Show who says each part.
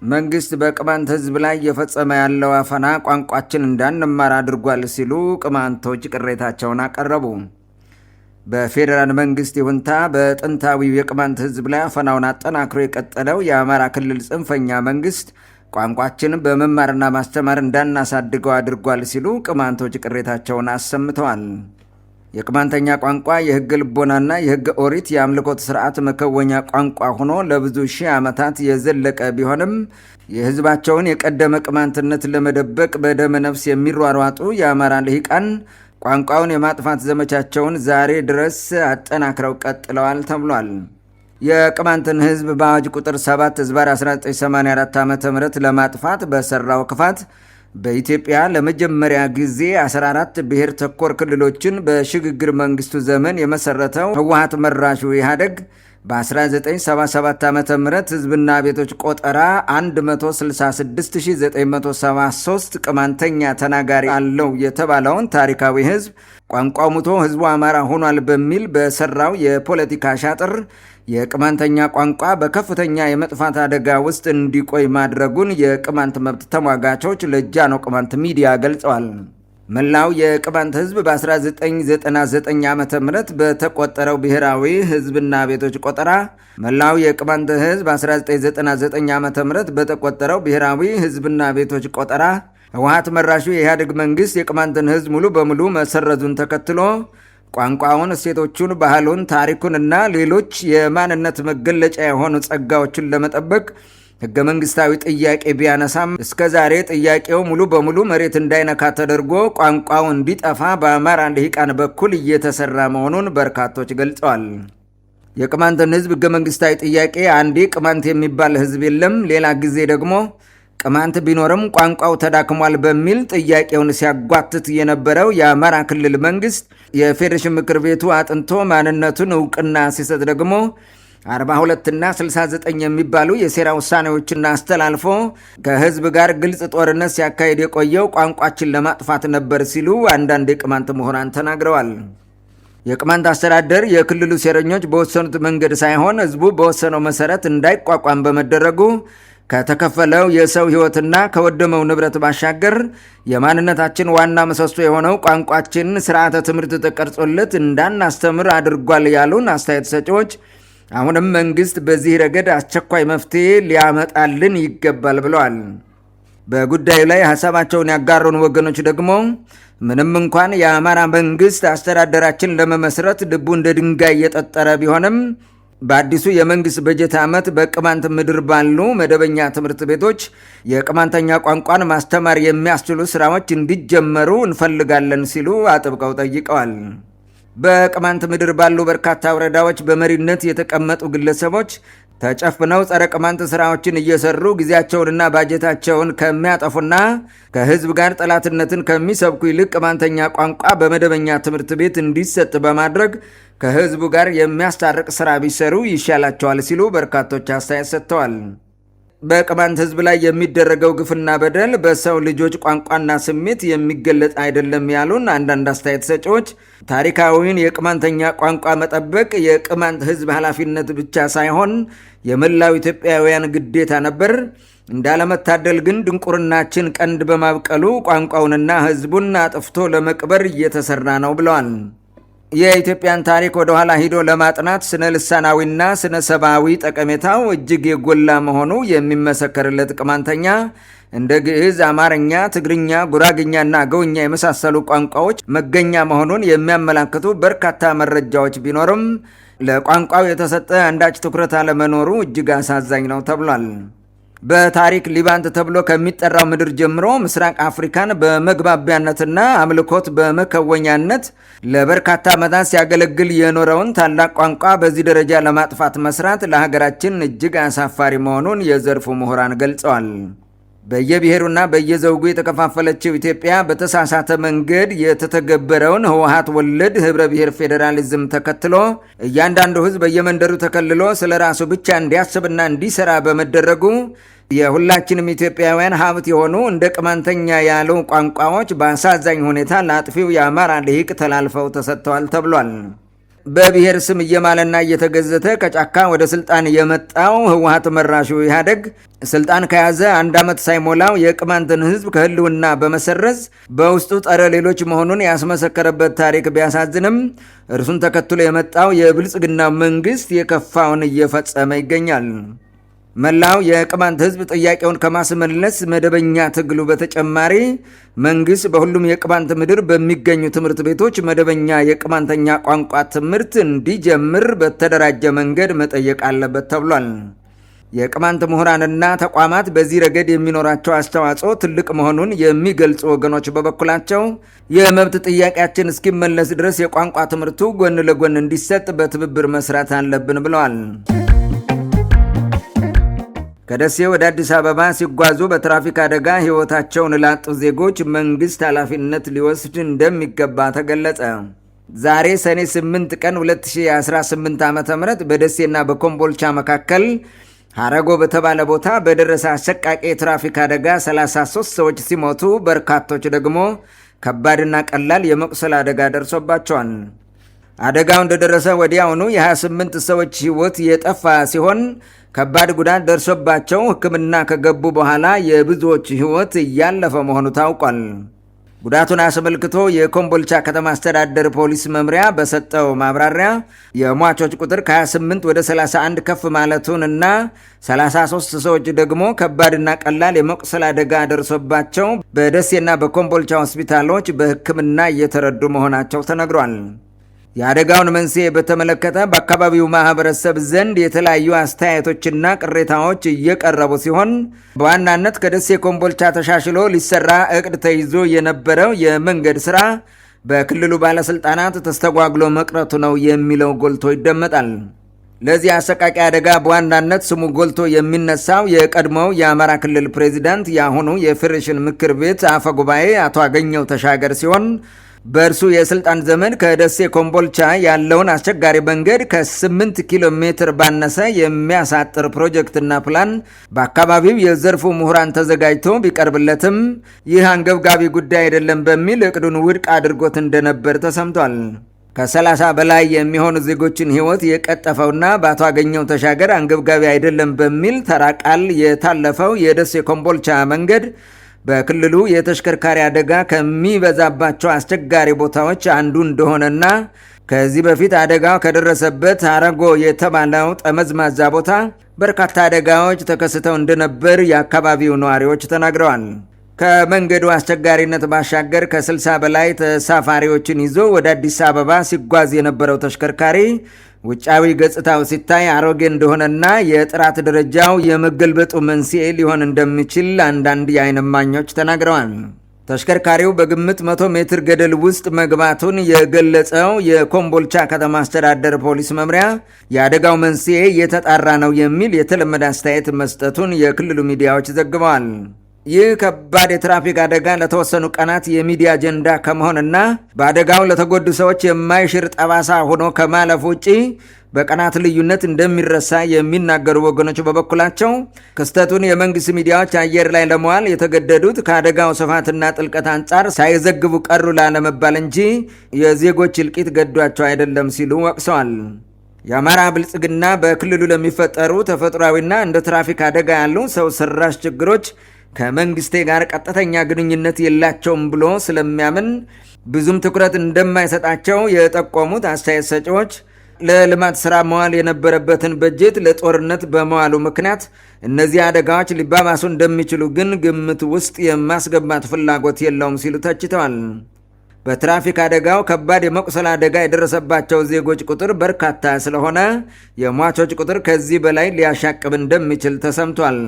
Speaker 1: መንግስት በቅማንት ህዝብ ላይ እየፈጸመ ያለው አፈና ቋንቋችን እንዳንማር አድርጓል ሲሉ ቅማንቶች ቅሬታቸውን አቀረቡ። በፌዴራል መንግስት ይሁንታ በጥንታዊው የቅማንት ህዝብ ላይ አፈናውን አጠናክሮ የቀጠለው የአማራ ክልል ጽንፈኛ መንግስት ቋንቋችን በመማርና ማስተማር እንዳናሳድገው አድርጓል ሲሉ ቅማንቶች ቅሬታቸውን አሰምተዋል። የቅማንተኛ ቋንቋ የህግ ልቦናና የህግ ኦሪት የአምልኮት ስርዓት መከወኛ ቋንቋ ሆኖ ለብዙ ሺህ ዓመታት የዘለቀ ቢሆንም የህዝባቸውን የቀደመ ቅማንትነት ለመደበቅ በደመ ነፍስ የሚሯሯጡ የአማራ ልሂቃን ቋንቋውን የማጥፋት ዘመቻቸውን ዛሬ ድረስ አጠናክረው ቀጥለዋል ተብሏል። የቅማንትን ህዝብ በአዋጅ ቁጥር 7/1984 ዓ.ም ለማጥፋት በሰራው ክፋት በኢትዮጵያ ለመጀመሪያ ጊዜ 14 ብሔር ተኮር ክልሎችን በሽግግር መንግስቱ ዘመን የመሰረተው ህወሓት መራሹ ኢህአዴግ በ1977 ዓ.ም ህዝብና ቤቶች ቆጠራ 166973 ቅማንተኛ ተናጋሪ አለው የተባለውን ታሪካዊ ህዝብ ቋንቋው ሙቶ ህዝቡ አማራ ሆኗል በሚል በሰራው የፖለቲካ ሻጥር የቅማንተኛ ቋንቋ በከፍተኛ የመጥፋት አደጋ ውስጥ እንዲቆይ ማድረጉን የቅማንት መብት ተሟጋቾች ለጃኖ ቅማንት ሚዲያ ገልጸዋል። መላው የቅማንት ህዝብ በ1999 ዓ.ም በተቆጠረው ብሔራዊ ህዝብና ቤቶች ቆጠራ መላው የቅማንት ህዝብ በ1999 ዓ.ም በተቆጠረው ብሔራዊ ህዝብና ቤቶች ቆጠራ ህወሓት መራሹ የኢህአዴግ መንግስት የቅማንትን ህዝብ ሙሉ በሙሉ መሰረዙን ተከትሎ ቋንቋውን፣ እሴቶቹን፣ ባህሉን፣ ታሪኩንና ሌሎች የማንነት መገለጫ የሆኑ ጸጋዎችን ለመጠበቅ ህገ መንግስታዊ ጥያቄ ቢያነሳም እስከ ዛሬ ጥያቄው ሙሉ በሙሉ መሬት እንዳይነካ ተደርጎ ቋንቋው እንዲጠፋ በአማራ ልሂቃን በኩል እየተሰራ መሆኑን በርካቶች ገልጸዋል። የቅማንትን ህዝብ ህገ መንግስታዊ ጥያቄ አንዴ ቅማንት የሚባል ህዝብ የለም፣ ሌላ ጊዜ ደግሞ ቅማንት ቢኖርም ቋንቋው ተዳክሟል በሚል ጥያቄውን ሲያጓትት የነበረው የአማራ ክልል መንግስት የፌዴሬሽን ምክር ቤቱ አጥንቶ ማንነቱን እውቅና ሲሰጥ ደግሞ 42 እና 69 የሚባሉ የሴራ ውሳኔዎችን አስተላልፎ ከህዝብ ጋር ግልጽ ጦርነት ሲያካሄድ የቆየው ቋንቋችን ለማጥፋት ነበር ሲሉ አንዳንድ የቅማንት ምሁራን ተናግረዋል። የቅማንት አስተዳደር የክልሉ ሴረኞች በወሰኑት መንገድ ሳይሆን ህዝቡ በወሰነው መሰረት እንዳይቋቋም በመደረጉ ከተከፈለው የሰው ህይወትና ከወደመው ንብረት ባሻገር የማንነታችን ዋና ምሰሶ የሆነው ቋንቋችን ስርዓተ ትምህርት ተቀርጾለት እንዳናስተምር አድርጓል ያሉን አስተያየት ሰጪዎች አሁንም መንግስት በዚህ ረገድ አስቸኳይ መፍትሄ ሊያመጣልን ይገባል ብለዋል። በጉዳዩ ላይ ሀሳባቸውን ያጋሩን ወገኖች ደግሞ ምንም እንኳን የአማራ መንግስት አስተዳደራችን ለመመስረት ልቡ እንደ ድንጋይ የጠጠረ ቢሆንም በአዲሱ የመንግስት በጀት ዓመት በቅማንት ምድር ባሉ መደበኛ ትምህርት ቤቶች የቅማንተኛ ቋንቋን ማስተማር የሚያስችሉ ስራዎች እንዲጀመሩ እንፈልጋለን ሲሉ አጥብቀው ጠይቀዋል። በቅማንት ምድር ባሉ በርካታ ወረዳዎች በመሪነት የተቀመጡ ግለሰቦች ተጨፍነው ጸረ ቅማንት ስራዎችን እየሰሩ ጊዜያቸውንና ባጀታቸውን ከሚያጠፉና ከህዝብ ጋር ጠላትነትን ከሚሰብኩ ይልቅ ቅማንተኛ ቋንቋ በመደበኛ ትምህርት ቤት እንዲሰጥ በማድረግ ከህዝቡ ጋር የሚያስታርቅ ስራ ቢሰሩ ይሻላቸዋል ሲሉ በርካቶች አስተያየት ሰጥተዋል። በቅማንት ህዝብ ላይ የሚደረገው ግፍና በደል በሰው ልጆች ቋንቋና ስሜት የሚገለጽ አይደለም ያሉን አንዳንድ አስተያየት ሰጪዎች ታሪካዊውን የቅማንተኛ ቋንቋ መጠበቅ የቅማንት ህዝብ ኃላፊነት ብቻ ሳይሆን የመላው ኢትዮጵያውያን ግዴታ ነበር። እንዳለመታደል ግን ድንቁርናችን ቀንድ በማብቀሉ ቋንቋውንና ህዝቡን አጥፍቶ ለመቅበር እየተሰራ ነው ብለዋል። የኢትዮጵያን ታሪክ ወደ ኋላ ሂዶ ለማጥናት ስነ ልሳናዊና ስነ ሰብአዊ ጠቀሜታው እጅግ የጎላ መሆኑ የሚመሰከርለት ቅማንተኛ እንደ ግዕዝ፣ አማርኛ፣ ትግርኛ፣ ጉራግኛና አገውኛ የመሳሰሉ ቋንቋዎች መገኛ መሆኑን የሚያመላክቱ በርካታ መረጃዎች ቢኖርም ለቋንቋው የተሰጠ አንዳች ትኩረት አለመኖሩ እጅግ አሳዛኝ ነው ተብሏል። በታሪክ ሊባንት ተብሎ ከሚጠራው ምድር ጀምሮ ምስራቅ አፍሪካን በመግባቢያነትና አምልኮት በመከወኛነት ለበርካታ ዓመታት ሲያገለግል የኖረውን ታላቅ ቋንቋ በዚህ ደረጃ ለማጥፋት መስራት ለሀገራችን እጅግ አሳፋሪ መሆኑን የዘርፉ ምሁራን ገልጸዋል። በየብሔሩና በየዘውጉ የተከፋፈለችው ኢትዮጵያ በተሳሳተ መንገድ የተተገበረውን ህወሓት ወለድ ህብረ ብሔር ፌዴራሊዝም ተከትሎ እያንዳንዱ ህዝብ በየመንደሩ ተከልሎ ስለ ራሱ ብቻ እንዲያስብና እንዲሰራ በመደረጉ የሁላችንም ኢትዮጵያውያን ሀብት የሆኑ እንደ ቅማንተኛ ያሉ ቋንቋዎች በአሳዛኝ ሁኔታ ለአጥፊው የአማራ ልሂቅ ተላልፈው ተሰጥተዋል ተብሏል። በብሔር ስም እየማለና እየተገዘተ ከጫካ ወደ ስልጣን የመጣው ህወሓት መራሹ ኢህአዴግ ስልጣን ከያዘ 1 ዓመት ሳይሞላው የቅማንትን ህዝብ ከህልውና በመሰረዝ በውስጡ ጸረ ሌሎች መሆኑን ያስመሰከረበት ታሪክ ቢያሳዝንም እርሱን ተከትሎ የመጣው የብልጽግና መንግስት የከፋውን እየፈጸመ ይገኛል። መላው የቅማንት ህዝብ ጥያቄውን ከማስመለስ መደበኛ ትግሉ በተጨማሪ መንግስት በሁሉም የቅማንት ምድር በሚገኙ ትምህርት ቤቶች መደበኛ የቅማንተኛ ቋንቋ ትምህርት እንዲጀምር በተደራጀ መንገድ መጠየቅ አለበት ተብሏል። የቅማንት ምሁራንና ተቋማት በዚህ ረገድ የሚኖራቸው አስተዋጽኦ ትልቅ መሆኑን የሚገልጹ ወገኖች በበኩላቸው የመብት ጥያቄያችን እስኪመለስ ድረስ የቋንቋ ትምህርቱ ጎን ለጎን እንዲሰጥ በትብብር መስራት አለብን ብለዋል። ከደሴ ወደ አዲስ አበባ ሲጓዙ በትራፊክ አደጋ ሕይወታቸውን ላጡ ዜጎች መንግስት ኃላፊነት ሊወስድ እንደሚገባ ተገለጸ። ዛሬ ሰኔ 8 ቀን 2018 ዓ.ም በደሴና በኮምቦልቻ መካከል ሐረጎ በተባለ ቦታ በደረሰ አሰቃቂ የትራፊክ አደጋ 33 ሰዎች ሲሞቱ በርካቶች ደግሞ ከባድና ቀላል የመቁሰል አደጋ ደርሶባቸዋል። አደጋው እንደደረሰ ወዲያውኑ የ28 ሰዎች ሕይወት የጠፋ ሲሆን ከባድ ጉዳት ደርሶባቸው ሕክምና ከገቡ በኋላ የብዙዎች ሕይወት እያለፈ መሆኑ ታውቋል። ጉዳቱን አስመልክቶ የኮምቦልቻ ከተማ አስተዳደር ፖሊስ መምሪያ በሰጠው ማብራሪያ የሟቾች ቁጥር ከ28 ወደ 31 ከፍ ማለቱን እና 33 ሰዎች ደግሞ ከባድና ቀላል የመቁሰል አደጋ ደርሶባቸው በደሴና በኮምቦልቻ ሆስፒታሎች በሕክምና እየተረዱ መሆናቸው ተነግሯል። የአደጋውን መንስኤ በተመለከተ በአካባቢው ማህበረሰብ ዘንድ የተለያዩ አስተያየቶችና ቅሬታዎች እየቀረቡ ሲሆን በዋናነት ከደሴ ኮምቦልቻ ተሻሽሎ ሊሰራ እቅድ ተይዞ የነበረው የመንገድ ስራ በክልሉ ባለስልጣናት ተስተጓጉሎ መቅረቱ ነው የሚለው ጎልቶ ይደመጣል። ለዚህ አሰቃቂ አደጋ በዋናነት ስሙ ጎልቶ የሚነሳው የቀድሞው የአማራ ክልል ፕሬዚዳንት የአሁኑ የፌዴሬሽን ምክር ቤት አፈ ጉባኤ አቶ አገኘሁ ተሻገር ሲሆን በእርሱ የስልጣን ዘመን ከደሴ ኮምቦልቻ ያለውን አስቸጋሪ መንገድ ከ8 ኪሎ ሜትር ባነሰ የሚያሳጥር ፕሮጀክትና ፕላን በአካባቢው የዘርፉ ምሁራን ተዘጋጅቶ ቢቀርብለትም ይህ አንገብጋቢ ጉዳይ አይደለም በሚል እቅዱን ውድቅ አድርጎት እንደነበር ተሰምቷል። ከ30 በላይ የሚሆኑ ዜጎችን ሕይወት የቀጠፈውና በአቶ አገኘሁ ተሻገር አንገብጋቢ አይደለም በሚል ተራ ቃል የታለፈው የደሴ ኮምቦልቻ መንገድ በክልሉ የተሽከርካሪ አደጋ ከሚበዛባቸው አስቸጋሪ ቦታዎች አንዱ እንደሆነና ከዚህ በፊት አደጋው ከደረሰበት ሐረጎ የተባለው ጠመዝማዛ ቦታ በርካታ አደጋዎች ተከስተው እንደነበር የአካባቢው ነዋሪዎች ተናግረዋል። ከመንገዱ አስቸጋሪነት ባሻገር ከ60 በላይ ተሳፋሪዎችን ይዞ ወደ አዲስ አበባ ሲጓዝ የነበረው ተሽከርካሪ ውጫዊ ገጽታው ሲታይ አሮጌ እንደሆነና የጥራት ደረጃው የመገልበጡ መንስኤ ሊሆን እንደሚችል አንዳንድ የዓይን እማኞች ተናግረዋል። ተሽከርካሪው በግምት 100 ሜትር ገደል ውስጥ መግባቱን የገለጸው የኮምቦልቻ ከተማ አስተዳደር ፖሊስ መምሪያ የአደጋው መንስኤ እየተጣራ ነው የሚል የተለመደ አስተያየት መስጠቱን የክልሉ ሚዲያዎች ዘግበዋል። ይህ ከባድ የትራፊክ አደጋ ለተወሰኑ ቀናት የሚዲያ አጀንዳ ከመሆንና በአደጋው ለተጎዱ ሰዎች የማይሽር ጠባሳ ሆኖ ከማለፍ ውጪ በቀናት ልዩነት እንደሚረሳ የሚናገሩ ወገኖች በበኩላቸው ክስተቱን የመንግስት ሚዲያዎች አየር ላይ ለመዋል የተገደዱት ከአደጋው ስፋትና ጥልቀት አንጻር ሳይዘግቡ ቀሩ ላለመባል እንጂ የዜጎች እልቂት ገዷቸው አይደለም ሲሉ ወቅሰዋል። የአማራ ብልጽግና በክልሉ ለሚፈጠሩ ተፈጥሯዊና እንደ ትራፊክ አደጋ ያሉ ሰው ሰራሽ ችግሮች ከመንግስቴ ጋር ቀጥተኛ ግንኙነት የላቸውም ብሎ ስለሚያምን ብዙም ትኩረት እንደማይሰጣቸው የጠቆሙት አስተያየት ሰጪዎች ለልማት ስራ መዋል የነበረበትን በጀት ለጦርነት በመዋሉ ምክንያት እነዚህ አደጋዎች ሊባባሱ እንደሚችሉ ግን ግምት ውስጥ የማስገባት ፍላጎት የለውም ሲሉ ተችተዋል። በትራፊክ አደጋው ከባድ የመቁሰል አደጋ የደረሰባቸው ዜጎች ቁጥር በርካታ ስለሆነ የሟቾች ቁጥር ከዚህ በላይ ሊያሻቅብ እንደሚችል ተሰምቷል።